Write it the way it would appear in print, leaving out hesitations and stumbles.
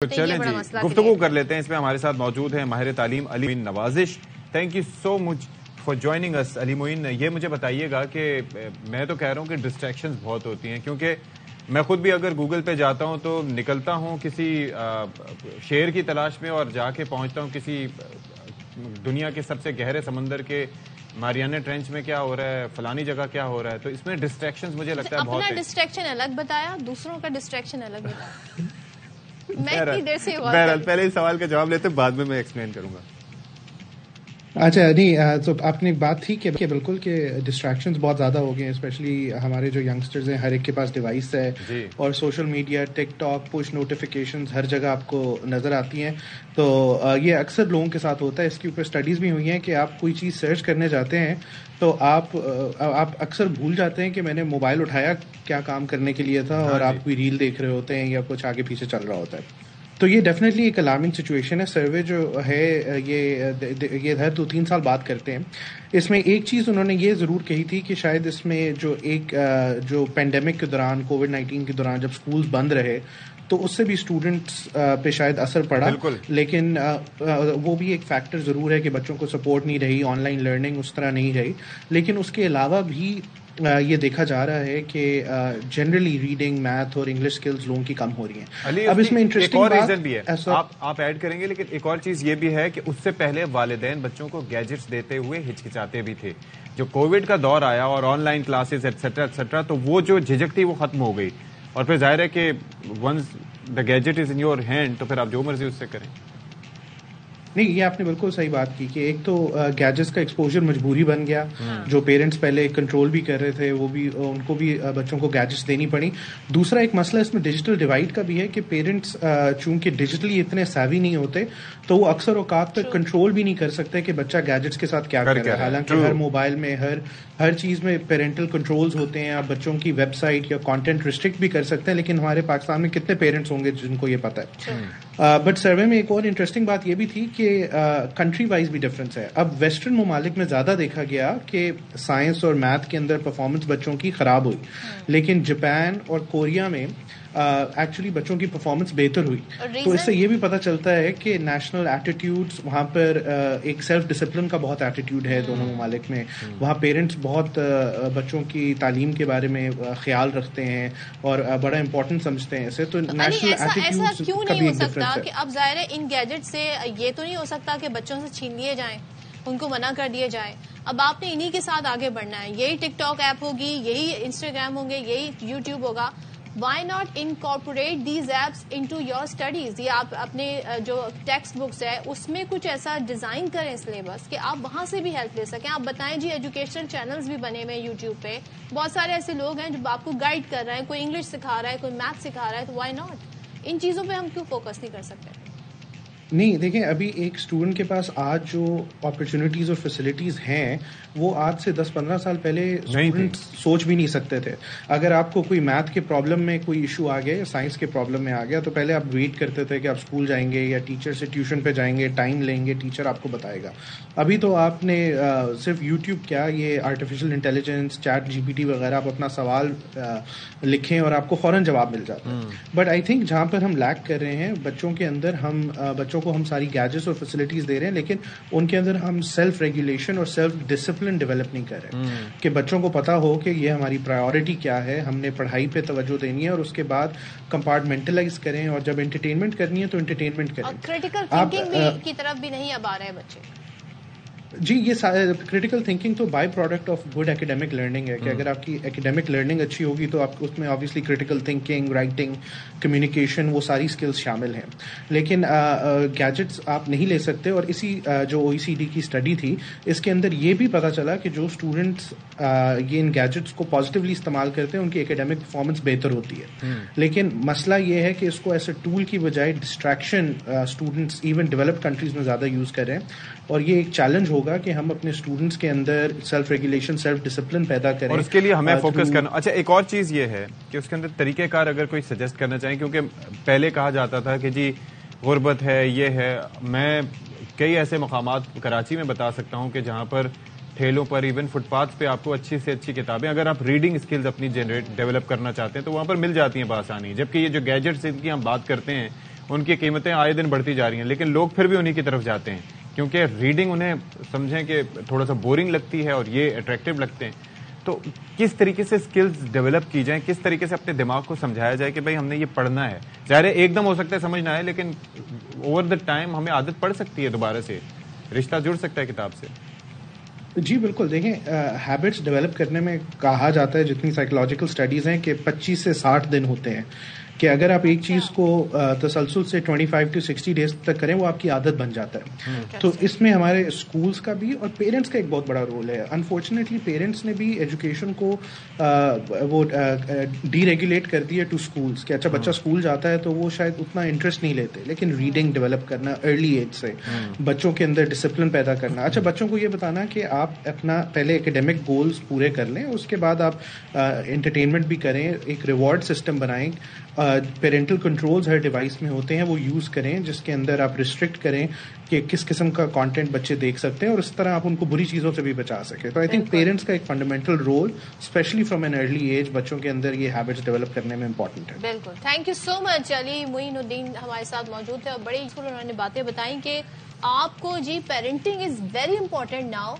چلیں جی گفتگو کر لیتے ہیں. اس میں ہمارے ساتھ موجود ہیں ماہر تعلیم علی معین نوازش. Thank you so much for joining us. Ali Moin, یہ مجھے بتائیے گا کہ میں تو کہہ رہا ہوں کہ ڈسٹریکشنز بہت ہوتی ہیں, کیونکہ میں خود بھی اگر گوگل پہ جاتا ہوں تو نکلتا ہوں کسی شعر کی تلاش میں اور جا کے پہنچتا ہوں کسی دنیا کے سب سے گہرے سمندر کے ماریانا ٹرینچ میں کیا ہو رہا ہے, فلانی جگہ کیا ہو رہا ہے. تو اس میں ڈسٹریکشنز مجھے لگتا ہے بہت. اپنا ڈسٹریکشن الگ بتایا, دوسروں کا ڈسٹریکشن الگ بتایا. بہرحال پہلے اس سوال کا جواب لیتے بعد میں ایکسپلین کروں گا. اچھا نہیں, تو آپ نے ایک بات تھی کہ بالکل کہ ڈسٹریکشنز بہت زیادہ ہو گئے ہیں, اسپیشلی ہمارے جو ینگسٹرز ہیں ہر ایک کے پاس ڈیوائس ہے اور سوشل میڈیا, ٹک ٹاک, پش نوٹیفیکیشنز ہر جگہ آپ کو نظر آتی ہیں. تو یہ اکثر لوگوں کے ساتھ ہوتا ہے. اس کے اوپر اسٹڈیز بھی ہوئی ہیں کہ آپ کوئی چیز سرچ کرنے جاتے ہیں تو آپ اکثر بھول جاتے ہیں کہ میں نے موبائل اٹھایا کیا کام کرنے کے لیے تھا, اور آپ کوئی ریل دیکھ رہے ہوتے ہیں یا کچھ آگے پیچھے چل رہا ہوتا ہے. تو یہ ڈیفینیٹلی ایک الارمنگ سچویشن ہے. سروے جو ہے یہ ہر 2-3 سال بعد کرتے ہیں. اس میں ایک چیز انہوں نے یہ ضرور کہی تھی کہ شاید اس میں جو پینڈیمک کے دوران, کووڈ-19 کے دوران جب اسکولز بند رہے تو اس سے بھی اسٹوڈنٹس پہ شاید اثر پڑا, لیکن وہ بھی ایک فیکٹر ضرور ہے کہ بچوں کو سپورٹ نہیں رہی, آن لائن لرننگ اس طرح نہیں رہی. لیکن اس کے علاوہ بھی یہ دیکھا جا رہا ہے کہ جنرلی ریڈنگ, میتھ اور انگلش سکلز لوگوں کی کم ہو رہی ہیں. اب اس میں انٹرسٹنگ ایک اور ریزن بھی ہے, آپ ایڈ کریں گے, لیکن ایک اور چیز یہ بھی ہے کہ اس سے پہلے والدین بچوں کو گیجٹس دیتے ہوئے ہچکچاتے بھی تھے. جو کووڈ کا دور آیا اور on line classes etcetera etcetera, تو وہ جو جھجک تھی وہ ختم ہو گئی, اور پھر ظاہر ہے کہ once the gadget is in your hand تو پھر آپ جو مرضی اس سے کریں. نہیں, یہ آپ نے بالکل صحیح بات کی کہ ایک تو گیجٹس کا ایکسپوجر مجبوری بن گیا. جو پیرنٹس پہلے کنٹرول بھی کر رہے تھے وہ بھی, ان کو بھی بچوں کو گیجٹس دینی پڑی. دوسرا ایک مسئلہ اس میں ڈیجیٹل ڈیوائڈ کا بھی ہے کہ پیرنٹس چونکہ ڈیجیٹلی اتنے سیوی نہیں ہوتے تو وہ اکثر اوقات تک کنٹرول بھی نہیں کر سکتے کہ بچہ گیجٹس کے ساتھ کیا کر رہا ہے. حالانکہ ہر موبائل میں ہر چیز میں پیرنٹل کنٹرولز ہوتے ہیں. آپ بچوں کی ویب سائٹ یا کانٹینٹ ریسٹرکٹ بھی کر سکتے ہیں, لیکن ہمارے پاکستان میں کتنے پیرنٹس ہوں گے جن کو یہ پتہ ہے. بٹ سروے میں ایک اور انٹرسٹنگ بات یہ بھی تھی کہ کنٹری وائز بھی ڈفرینس ہے. اب ویسٹرن ممالک میں زیادہ دیکھا گیا کہ سائنس اور میتھ کے اندر پرفارمنس بچوں کی خراب ہوئی, لیکن جاپان اور کوریا میں ایکچولی بچوں کی پرفارمنس بہتر ہوئی. تو اس سے یہ بھی پتہ چلتا ہے کہ نیشنل ایٹیٹیوڈز وہاں پر ایک سیلف ڈسپلن کا بہت ایٹیٹیوڈ ہے دونوں ممالک میں. وہاں پیرنٹس بہت بچوں کی تعلیم کے بارے میں خیال رکھتے ہیں اور بڑا امپورٹنٹ سمجھتے ہیں اسے. تو نیشنل ایٹیٹیوڈز کیوں نہیں ہو سکتا کہ اب ظاہر ہے ان گیجٹ سے یہ تو نہیں ہو سکتا کہ بچوں سے چھین لیے جائیں, ان کو منع کر دیے جائے. اب آپ نے انہی کے ساتھ آگے بڑھنا ہے. یہی ٹک ٹاک ایپ ہوگی, یہی انسٹاگرام ہوں گے, یہی یوٹیوب ہوگا. Why not incorporate these apps into your studies؟ یہ آپ اپنے جو ٹیکسٹ بکس ہے اس میں کچھ ایسا ڈیزائن کریں سلیبس کہ آپ وہاں سے بھی ہیلپ لے سکیں. آپ بتائیں جی ایجوکیشنل چینلز بھی بنے ہوئے یوٹیوب پہ, بہت سارے ایسے لوگ ہیں جو آپ کو گائڈ کر رہے ہیں, کوئی انگلش سکھا رہا ہے, کوئی میتھ سکھا رہا ہے. تو وائی ناٹ ان چیزوں پہ ہم کیوں فوکس نہیں کر سکتے؟ نہیں دیکھیں, ابھی ایک اسٹوڈنٹ کے پاس آج جو اپرچونیٹیز اور فیسلٹیز ہیں وہ آج سے 10-15 سال پہلے اسٹوڈنٹ سوچ بھی نہیں سکتے تھے. اگر آپ کو کوئی میتھ کے پرابلم میں کوئی ایشو آ گیا یا سائنس کے پرابلم میں آ گیا تو پہلے آپ ویٹ کرتے تھے کہ آپ اسکول جائیں گے یا ٹیچر سے ٹیوشن پہ جائیں گے, ٹائم لیں گے, ٹیچر آپ کو بتائے گا. ابھی تو آپ نے صرف یوٹیوب کیا, یہ artificial intelligence, chat G P T وغیرہ, آپ اپنا سوال لکھیں اور آپ کو فوراً جواب مل جاتا ہے. بٹ آئی تھنک جہاں پر ہم لیک کر رہے ہیں بچوں کے اندر, ہم بچوں کو ہم ساری گیجٹس اور فیسلٹیز دے رہے ہیں لیکن ان کے اندر ہم سیلف ریگولیشن اور سیلف ڈسپلن ڈیولپ نہیں کر رہے کہ بچوں کو پتا ہو کہ یہ ہماری پرائیورٹی کیا ہے, ہم نے پڑھائی پہ توجہ دینی ہے اور اس کے بعد کمپارٹمنٹلائز کریں, اور جب انٹرٹینمنٹ کرنی ہے تو انٹرٹینمنٹ کریں. اور کریٹیکل تھنکنگ کی طرف بھی نہیں اب آ رہے ہیں بچے. جی, یہ کریٹیکل تھنکنگ تو by product of good academic learning ہے کہ اگر آپ کی ایکیڈیمک لرننگ اچھی ہوگی تو آپ اس میں obviously critical thinking, writing, communication, وہ ساری اسکلز شامل ہیں. لیکن گیجٹس آپ نہیں لے سکتے. اور اسی جو OECD کی اسٹڈی تھی اس کے اندر یہ بھی پتہ چلا کہ جو اسٹوڈنٹس یہ ان گیجٹس کو پازیٹیولی استعمال کرتے ہیں ان کی ایکیڈیمک پرفارمنس بہتر ہوتی ہے. لیکن مسئلہ یہ ہے کہ اس کو ایسے ٹول کی بجائے distraction students even developed countries میں زیادہ یوز کر رہے ہیں, اور یہ ایک چیلنج ہوگا کہ ہم اپنے اسٹوڈنٹس کے اندر سیلف ریگولیشن, سیلف ڈسپلن پیدا کریں, اور اس کے لیے ہمیں فوکس کرنا. اچھا, ایک اور چیز یہ ہے کہ اس کے اندر طریقہ کار اگر کوئی سجیسٹ کرنا چاہیں, کیونکہ پہلے کہا جاتا تھا کہ جی غربت ہے, یہ ہے. میں کئی ایسے مقامات کراچی میں بتا سکتا ہوں کہ جہاں پر ٹھیلوں پر, ایون فٹ پاتھ پہ آپ کو اچھی سے اچھی کتابیں, اگر آپ ریڈنگ اسکلز اپنی ڈیولپ کرنا چاہتے ہیں تو وہاں پر مل جاتی ہیں بآسانی. جبکہ یہ جو گیجٹس ان کی ہم بات کرتے ہیں ان کی قیمتیں آئے دن بڑھتی جا رہی ہیں, لیکن لوگ پھر بھی انہی کی طرف جاتے ہیں کیونکہ ریڈنگ انہیں سمجھیں کہ تھوڑا سا بورنگ لگتی ہے اور یہ اٹریکٹیو لگتے ہیں. تو کس طریقے سے اسکلز ڈیولپ کی جائیں, کس طریقے سے اپنے دماغ کو سمجھایا جائے کہ بھائی ہم نے یہ پڑھنا ہے؟ ظاہر ہے ایک دم ہو سکتا ہے سمجھ نہ آئے, لیکن اوور دا ٹائم ہمیں عادت پڑ سکتی ہے, دوبارہ سے رشتہ جڑ سکتا ہے کتاب سے. جی بالکل, دیکھیں ہیبٹس ڈیولپ کرنے میں کہا جاتا ہے, جتنی سائیکولوجیکل اسٹڈیز ہیں, کہ 25 سے 60 دن ہوتے ہیں کہ اگر آپ ایک چیز کو تسلسل سے 25 to 60 ڈیز تک کریں وہ آپ کی عادت بن جاتا ہے. تو اس میں ہمارے اسکولس کا بھی اور پیرنٹس کا ایک بہت بڑا رول ہے. انفارچونیٹلی پیرنٹس نے بھی ایجوکیشن کو وہ ڈی ریگولیٹ کر دیا ٹو اسکولس کہ اچھا بچہ اسکول جاتا ہے تو وہ شاید اتنا انٹرسٹ نہیں لیتے, لیکن ریڈنگ ڈیولپ کرنا ارلی ایج سے, بچوں کے اندر ڈسپلن پیدا کرنا. اچھا بچوں کو یہ بتانا کہ آپ اپنا پہلے ایکیڈیمک گولز پورے کر لیں, اس کے بعد آپ انٹرٹینمنٹ بھی کریں, ایک ریوارڈ سسٹم بنائیں, پیرنٹل کنٹرولز ہر ڈیوائس میں ہوتے ہیں وہ یوز کریں, جس کے اندر آپ ریسٹرکٹ کریں کہ کس قسم کا کانٹینٹ بچے دیکھ سکتے ہیں, اور اس طرح آپ ان کو بری چیزوں سے بھی بچا سکیں. تو آئی تھنک پیرنٹس کا ایک fundamental role especially from an early age بچوں کے اندر یہ ہیبٹس ڈیولپ کرنے میں امپورٹنٹ ہے. بالکل, تھینک یو سو مچ. علی معین الدین ہمارے ساتھ موجود تھے اور بڑے یوزفل انہوں نے باتیں بتائیں کہ آپ کو جی parenting is very important now.